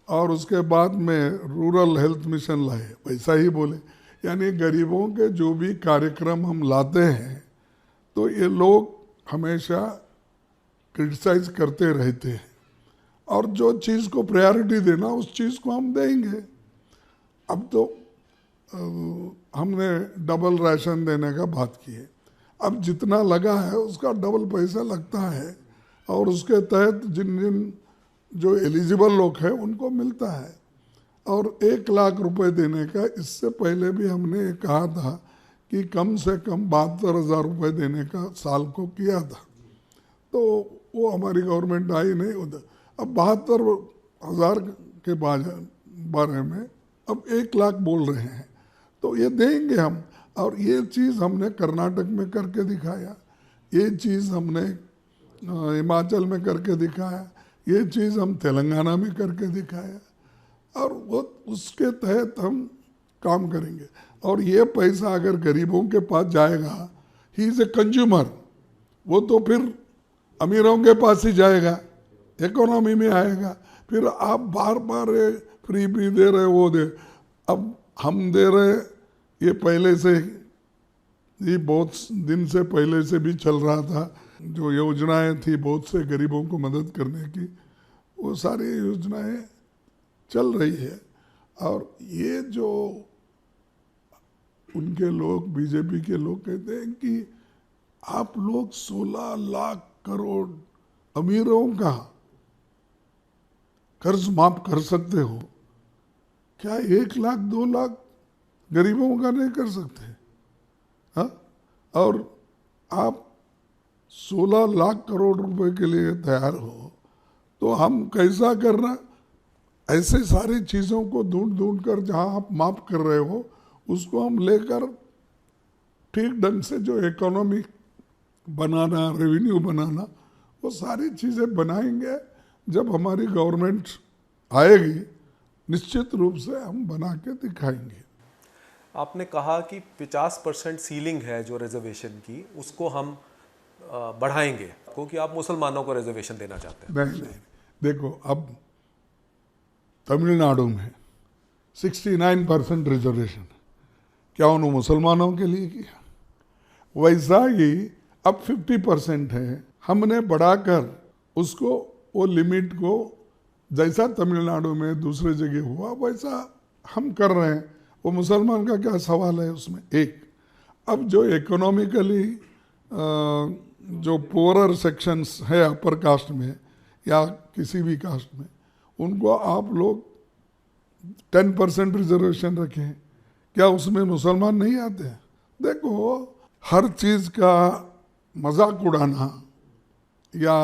और उसके बाद में रूरल हेल्थ मिशन लाए वैसा ही बोले। यानी गरीबों के जो भी कार्यक्रम हम लाते हैं, तो ये लोग हमेशा क्रिटिसाइज करते रहते हैं, और जो चीज़ को प्रायोरिटी देना उस चीज़ को हम देंगे। अब तो हमने डबल राशन देने का बात की है, अब जितना लगा है उसका डबल पैसा लगता है, और उसके तहत जिन जिन जो एलिजिबल लोग हैं उनको मिलता है। और 1 लाख रुपए देने का, इससे पहले भी हमने कहा था कि कम से कम 72,000 रुपये देने का साल को किया था, तो वो हमारी गवर्नमेंट आई नहीं होता। अब 72,000 के बारे में अब 1 लाख बोल रहे हैं, तो ये देंगे हम। और ये चीज़ हमने कर्नाटक में करके दिखाया, ये चीज़ हमने हिमाचल में करके दिखाया, ये चीज़ हम तेलंगाना में करके दिखाया, और वो उसके तहत हम काम करेंगे। और ये पैसा अगर गरीबों के पास जाएगा, ही इज़ ए कंज्यूमर, वो तो फिर अमीरों के पास ही जाएगा, इकोनॉमी में आएगा। फिर आप बार बार फ्री भी दे रहे, वो दे, अब हम दे रहे, ये पहले से ये बहुत दिन से पहले से भी चल रहा था, जो योजनाएं थी बहुत से गरीबों को मदद करने की, वो सारी योजनाएं चल रही है। और ये जो उनके लोग, बीजेपी के लोग कहते हैं कि आप लोग 16 लाख करोड़ अमीरों का कर्ज माफ कर सकते हो, क्या 1 लाख 2 लाख गरीबों का नहीं कर सकते? हाँ, और आप 16 लाख करोड़ रुपए के लिए तैयार हो, तो हम कैसा करना? ऐसे सारी चीज़ों को ढूंढ ढूंढ कर जहाँ आप माफ कर रहे हो, उसको हम लेकर ठीक ढंग से जो इकोनॉमी बनाना, रेवेन्यू बनाना, वो सारी चीज़ें बनाएंगे। जब हमारी गवर्नमेंट आएगी, निश्चित रूप से हम बना के दिखाएंगे। आपने कहा कि 50% सीलिंग है जो रिजर्वेशन की, उसको हम बढ़ाएंगे, क्योंकि आप मुसलमानों को रिजर्वेशन देना चाहते हैं। नहीं, देखो, अब तमिलनाडु में 69% रिजर्वेशन, क्या उन्होंने मुसलमानों के लिए किया? वैसा ही अब 50% है, हमने बढ़ाकर उसको, वो लिमिट को, जैसा तमिलनाडु में दूसरे जगह हुआ वैसा हम कर रहे हैं। वो मुसलमान का क्या सवाल है उसमें? एक, अब जो इकोनॉमिकली जो पुअरर सेक्शंस है अपर कास्ट में या किसी भी कास्ट में, उनको आप लोग 10% रिजर्वेशन रखें, क्या उसमें मुसलमान नहीं आते हैं? देखो, हर चीज़ का मजाक उड़ाना या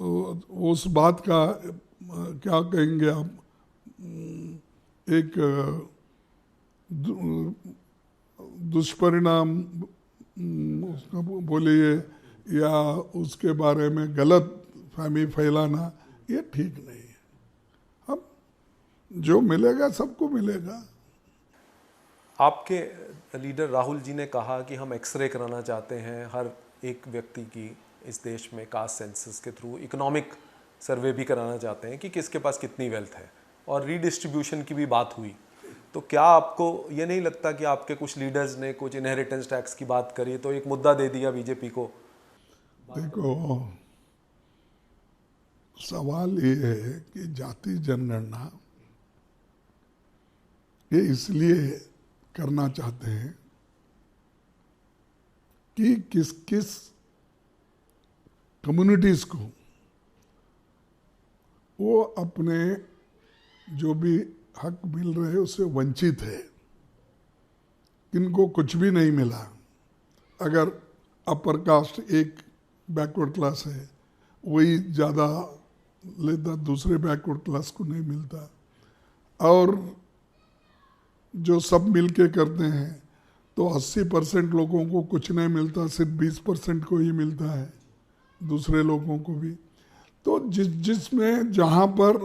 उस बात का क्या कहेंगे आप, एक दुष्परिणाम उसका बोलिए, या उसके बारे में गलत फहमी फैलाना ये ठीक नहीं है। हम जो मिलेगा सबको मिलेगा। आपके लीडर राहुल जी ने कहा कि हम एक्सरे कराना चाहते हैं हर एक व्यक्ति की इस देश में, कास्ट सेंसस के थ्रू इकोनॉमिक सर्वे भी कराना चाहते हैं कि किसके पास कितनी वेल्थ है, और रीडिस्ट्रीब्यूशन की भी बात हुई। तो क्या आपको ये नहीं लगता कि आपके कुछ लीडर्स ने कुछ इनहेरिटेंस टैक्स की बात करी तो एक मुद्दा दे दिया बीजेपी को? देखो, सवाल ये है कि जाति जनगणना ये इसलिए करना चाहते हैं कि किस किस कम्युनिटीज को वो अपने जो भी हक मिल रहे हैं उससे वंचित है, किनको कुछ भी नहीं मिला। अगर अपर कास्ट एक बैकवर्ड क्लास है वही ज़्यादा लेता, दूसरे बैकवर्ड क्लास को नहीं मिलता। और जो सब मिल के करते हैं तो 80% लोगों को कुछ नहीं मिलता, सिर्फ 20% को ही मिलता है, दूसरे लोगों को भी। तो जिसमें जहाँ पर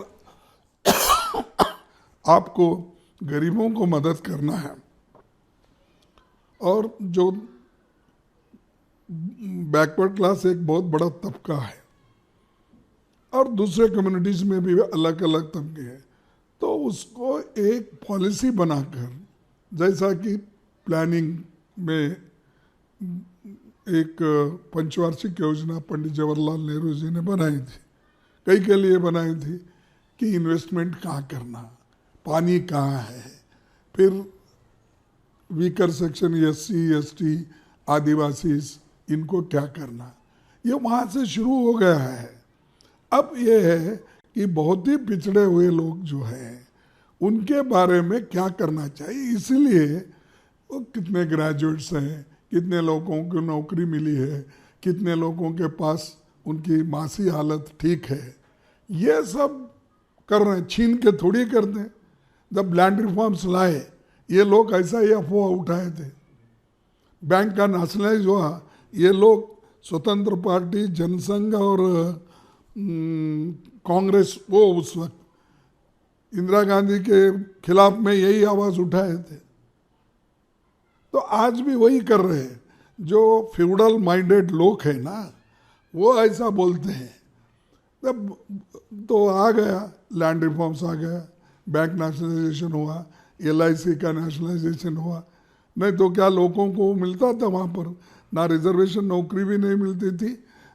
आपको गरीबों को मदद करना है और जो बैकवर्ड क्लास एक बहुत बड़ा तबका है और दूसरे कम्युनिटीज में भी अलग अलग तबके हैं, तो उसको एक पॉलिसी बनाकर, जैसा कि प्लानिंग में एक पंचवार्षिक योजना पंडित जवाहरलाल नेहरू जी ने बनाई थी, कई के लिए बनाई थी कि इन्वेस्टमेंट कहाँ करना, पानी कहाँ है, फिर वीकर सेक्शन SC ST आदिवासी इनको क्या करना, ये वहाँ से शुरू हो गया है। अब ये है कि बहुत ही पिछड़े हुए लोग जो हैं उनके बारे में क्या करना चाहिए, इसलिए वो कितने ग्रेजुएट्स हैं, कितने लोगों को नौकरी मिली है, कितने लोगों के पास उनकी मासी हालत ठीक है, ये सब कर रहे हैं। छीन के थोड़ी कर दें। जब लैंड रिफॉर्म्स लाए ये लोग ऐसा ही अफवाह उठाए थे, बैंक का नेशनलाइज हुआ, ये लोग स्वतंत्र पार्टी, जनसंघ और कांग्रेस, वो उस वक्त इंदिरा गांधी के खिलाफ में यही आवाज उठाए थे। तो आज भी वही कर रहे हैं। जो फ्यूडल माइंडेड लोग हैं ना, वो ऐसा बोलते हैं। तब तो आ गया, लैंड रिफॉर्म्स आ गया, बैंक नेशनलाइजेशन हुआ, LIC का नेशनलाइजेशन हुआ, नहीं तो क्या लोगों को मिलता था वहाँ पर, ना रिजर्वेशन, नौकरी भी नहीं मिलती थी,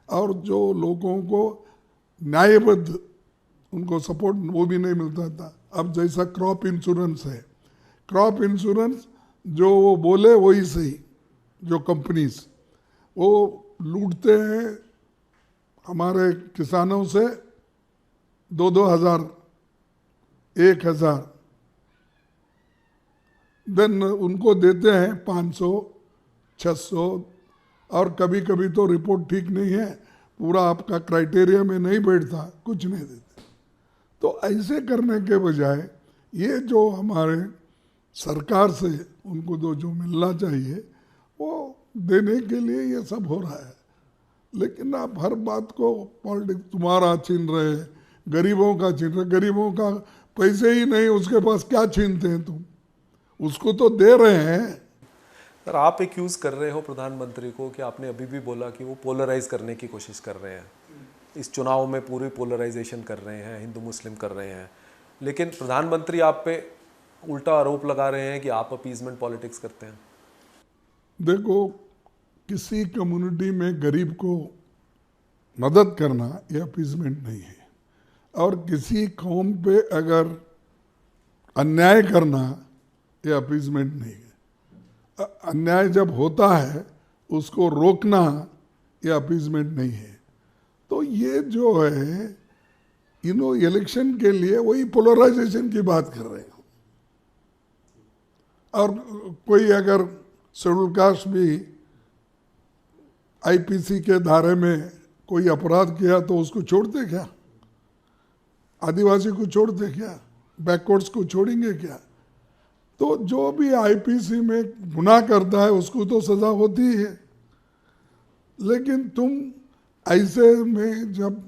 और जो लोगों को न्यायबद्ध उनको सपोर्ट वो भी नहीं मिलता था। अब जैसा क्रॉप इंश्योरेंस है, क्रॉप इंश्योरेंस जो वो बोले वही सही, जो कंपनीज वो लूटते हैं हमारे किसानों से 2-2 हज़ार, 1 हज़ार, देन उनको देते हैं 500, 600, और कभी कभी तो रिपोर्ट ठीक नहीं है, पूरा आपका क्राइटेरिया में नहीं बैठता, कुछ नहीं देते। तो ऐसे करने के बजाय ये जो हमारे सरकार से उनको जो मिलना चाहिए वो देने के लिए ये सब हो रहा है। लेकिन आप हर बात को पॉलिटिक्स, तुम्हारा छीन रहे, गरीबों का छीन रहे, गरीबों का पैसे ही नहीं उसके पास, क्या छीनते हैं तुम, उसको तो दे रहे हैं। सर, आप एक्यूज़ कर रहे हो प्रधानमंत्री को कि आपने अभी भी बोला कि वो पोलराइज करने की कोशिश कर रहे हैं, इस चुनाव में पूरी पोलराइजेशन कर रहे हैं, हिंदू मुस्लिम कर रहे हैं, लेकिन प्रधानमंत्री आप पे उल्टा आरोप लगा रहे हैं कि आप अपीजमेंट पॉलिटिक्स करते हैं। देखो, किसी कम्युनिटी में गरीब को मदद करना ये अपीजमेंट नहीं है, और किसी कौम पे अगर अन्याय करना ये अपीजमेंट नहीं है। अन्याय जब होता है उसको रोकना ये अपीजमेंट नहीं है। तो ये जो है इलेक्शन के लिए वही पोलराइजेशन की बात कर रहे हैं। और कोई अगर शेड्यूल कास्ट भी IPC के धारे में कोई अपराध किया तो उसको छोड़ते क्या? आदिवासी को छोड़ते क्या? बैकवर्ड्स को छोड़ेंगे क्या? तो जो भी IPC में गुनाह करता है उसको तो सजा होती है। लेकिन तुम ऐसे में जब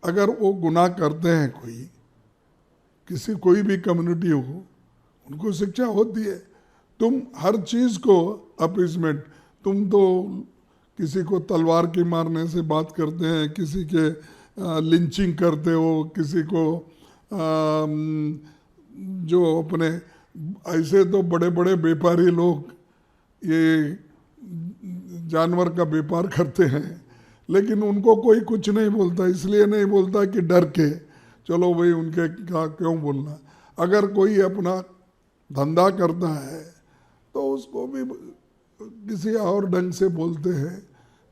अगर वो गुनाह करते हैं कोई भी कम्युनिटी हो, उनको शिक्षा होती है। तुम हर चीज़ को अपीसमेंट, तुम तो किसी को तलवार के मारने से बात करते हैं, किसी के लिंचिंग करते हो, किसी को जो अपने ऐसे तो बड़े बड़े व्यापारी लोग ये जानवर का व्यापार करते हैं, लेकिन उनको कोई कुछ नहीं बोलता। इसलिए नहीं बोलता कि डर के, चलो भाई उनके क्या क्यों बोलना। अगर कोई अपना धंधा करता है तो उसको भी किसी और ढंग से बोलते हैं।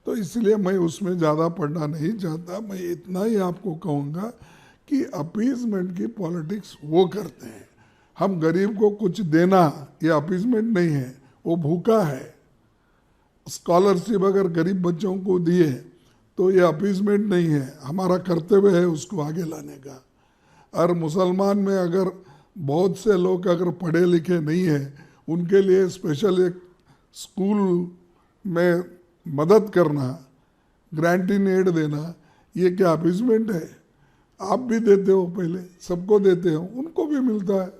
तो इसलिए मैं उसमें ज़्यादा पढ़ना नहीं चाहता। मैं इतना ही आपको कहूँगा कि अपीजमेंट की पॉलिटिक्स वो करते हैं। हम गरीब को कुछ देना ये अपीजमेंट नहीं है, वो भूखा है। स्कॉलरशिप अगर गरीब बच्चों को दिए तो ये अपीजमेंट नहीं है, हमारा कर्तव्य है उसको आगे लाने का। और मुसलमान में अगर बहुत से लोग अगर पढ़े लिखे नहीं हैं, उनके लिए स्पेशल एक स्कूल में मदद करना, ग्रांट इन एड देना, ये क्या अपीजमेंट है? आप भी देते हो, पहले सबको देते हो, उनको भी मिलता है।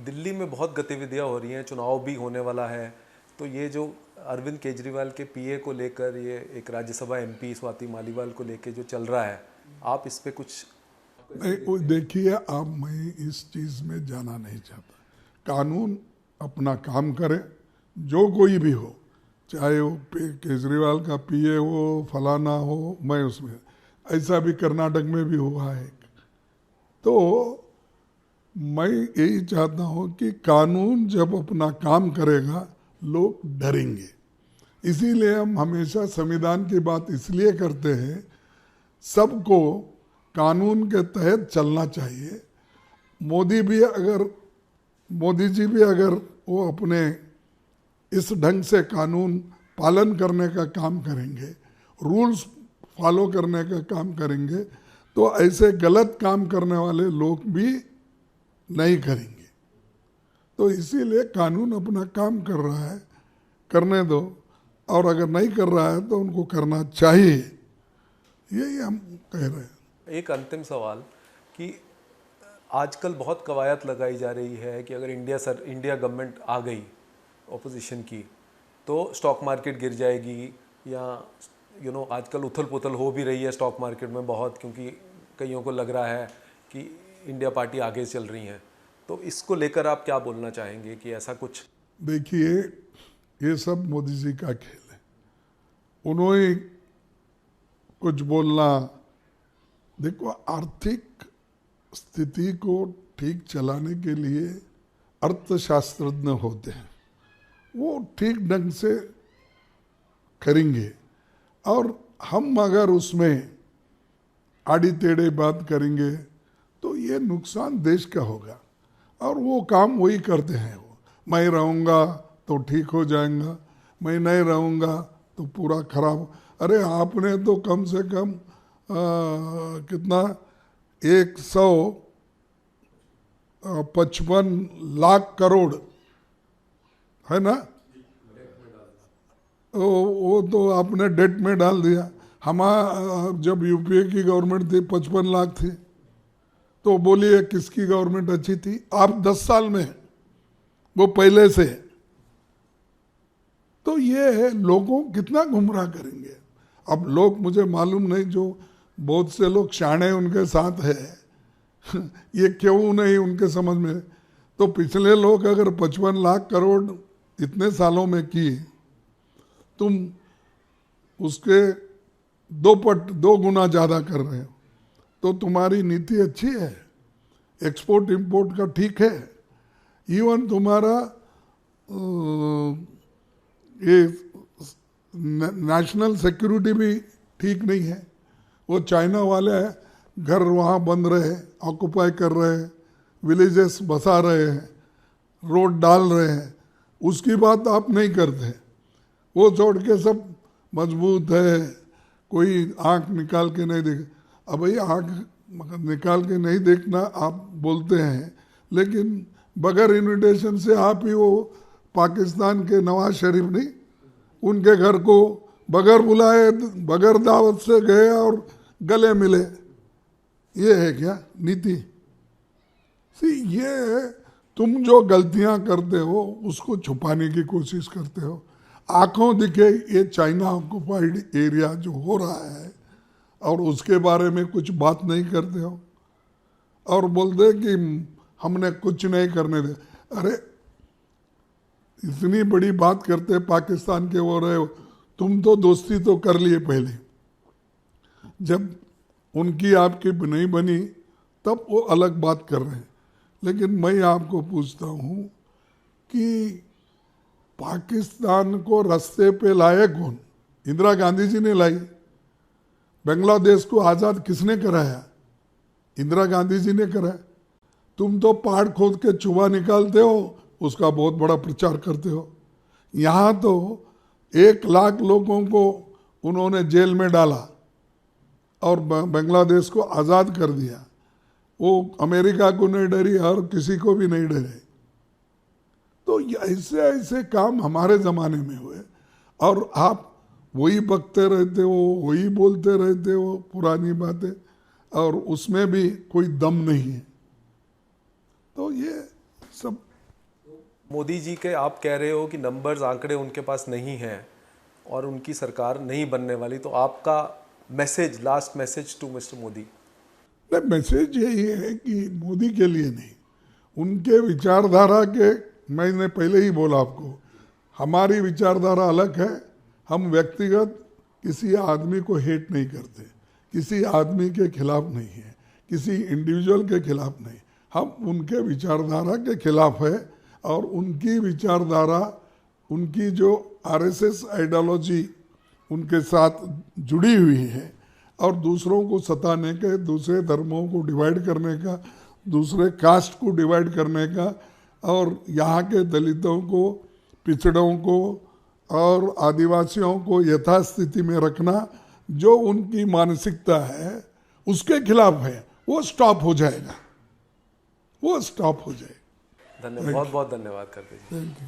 दिल्ली में बहुत गतिविधियां हो रही हैं, चुनाव भी होने वाला है, तो ये जो अरविंद केजरीवाल के पीए को लेकर ये एक राज्यसभा एमपी स्वाति मालीवाल को लेकर जो चल रहा है, आप इस पे कुछ? देखिए, आप मैं इस चीज़ में जाना नहीं चाहता। कानून अपना काम करे, जो कोई भी हो, चाहे वो केजरीवाल का पीए हो, फलाना हो, मैं उसमें, ऐसा भी कर्नाटक में भी हुआ है। तो मैं यही चाहता हूँ कि कानून जब अपना काम करेगा लोग डरेंगे। इसीलिए हम हमेशा संविधान की बात इसलिए करते हैं, सबको कानून के तहत चलना चाहिए। मोदी जी भी अगर वो अपने इस ढंग से कानून पालन करने का काम करेंगे, रूल्स फॉलो करने का काम करेंगे, तो ऐसे गलत काम करने वाले लोग भी नहीं करेंगे। तो इसीलिए कानून अपना काम कर रहा है, करने दो, और अगर नहीं कर रहा है तो उनको करना चाहिए, यही हम कह रहे हैं। एक अंतिम सवाल कि आजकल बहुत कवायद लगाई जा रही है कि अगर इंडिया गवर्नमेंट आ गई ऑपोजिशन की तो स्टॉक मार्केट गिर जाएगी, या आजकल उथल पुथल हो भी रही है स्टॉक मार्केट में बहुत, क्योंकि कईयों को लग रहा है कि इंडिया पार्टी आगे चल रही है। तो इसको लेकर आप क्या बोलना चाहेंगे कि ऐसा कुछ? देखिए, ये सब मोदी जी का खेल है, उन्होंने कुछ बोलना। देखो, आर्थिक स्थिति को ठीक चलाने के लिए अर्थशास्त्रज्ञ होते हैं, वो ठीक ढंग से करेंगे। और हम अगर उसमें आड़ी टेढ़े बात करेंगे तो ये नुकसान देश का होगा, और वो काम वही करते हैं। वो, मैं रहूँगा तो ठीक हो जाएगा, मैं नहीं रहूँगा तो पूरा खराब। अरे आपने तो कम से कम कितना 155 लाख करोड़ है ना, वो तो आपने डेट में डाल दिया। जब यूपीए की गवर्नमेंट थी 55 लाख थी, तो बोलिए किसकी गवर्नमेंट अच्छी थी? आप 10 साल में, वो पहले से। तो ये है, लोगों कितना गुमराह करेंगे। अब लोग, मुझे मालूम नहीं, जो बहुत से लोग शाणे उनके साथ है ये क्यों नहीं उनके समझ में। तो पिछले लोग अगर 55 लाख करोड़ इतने सालों में किए, तुम उसके 2 गुना ज़्यादा कर रहे हो, तो तुम्हारी नीति अच्छी है, एक्सपोर्ट इंपोर्ट का ठीक है। इवन तुम्हारा ये नेशनल सिक्योरिटी भी ठीक नहीं है। वो चाइना वाले घर वहाँ बन रहे हैं, ऑक्युपाई कर रहे हैं, विलेजेस बसा रहे हैं, रोड डाल रहे हैं, उसकी बात आप नहीं करते। वो छोड़ के सब मजबूत है, कोई आँख निकाल के नहीं देख। अब भाई आँख निकाल के नहीं देखना आप बोलते हैं, लेकिन बगैर इन्विटेशन से आप ही वो पाकिस्तान के नवाज शरीफ नहीं, उनके घर को बगैर बुलाए बगैर दावत से गए और गले मिले, ये है क्या नीति? ये तुम जो गलतियां करते हो उसको छुपाने की कोशिश करते हो। आंखों दिखे ये चाइना ऑक्युपाइड एरिया जो हो रहा है और उसके बारे में कुछ बात नहीं करते हो और बोलते कि हमने कुछ नहीं करने दे। अरे इतनी बड़ी बात करते पाकिस्तान के हो रहे हो, तुम तो दोस्ती तो कर लिए पहले, जब उनकी आपकी नहीं बनी तब वो अलग बात कर रहे हैं। लेकिन मैं आपको पूछता हूँ कि पाकिस्तान को रास्ते पे लाए कौन? इंदिरा गांधी जी ने लाई। बांग्लादेश को आज़ाद किसने कराया? इंदिरा गांधी जी ने कराया। तुम तो पहाड़ खोद के चूहा निकालते हो, उसका बहुत बड़ा प्रचार करते हो। यहाँ तो 1 लाख लोगों को उन्होंने जेल में डाला और बांग्लादेश को आज़ाद कर दिया। वो अमेरिका को नहीं डरी और किसी को भी नहीं डरे। तो ऐसे ऐसे काम हमारे ज़माने में हुए और आप वही बकते रहते हो, वही बोलते रहते हो पुरानी बातें, और उसमें भी कोई दम नहीं है। तो ये सब मोदी जी के आप कह रहे हो कि नंबर्स आंकड़े उनके पास नहीं हैं और उनकी सरकार नहीं बनने वाली, तो आपका message, last message to mister Modi? Message यही है कि मोदी के लिए नहीं, उनके विचारधारा के, मैंने पहले ही बोला आपको, हमारी विचारधारा अलग है। हम व्यक्तिगत किसी आदमी को हेट नहीं करते, किसी आदमी के खिलाफ नहीं है, किसी इंडिविजुअल के खिलाफ नहीं, हम उनके विचारधारा के खिलाफ है। और उनकी विचारधारा, उनकी जो आरएसएस आइडियोलॉजी उनके साथ जुड़ी हुई है और दूसरों को सताने के, दूसरे धर्मों को डिवाइड करने का, दूसरे कास्ट को डिवाइड करने का और यहाँ के दलितों को, पिछड़ों को और आदिवासियों को यथास्थिति में रखना, जो उनकी मानसिकता है उसके खिलाफ है। वो स्टॉप हो जाएगा, वो स्टॉप हो जाएगा। धन्यवाद, बहुत बहुत धन्यवाद कर दीजिए। Thank you.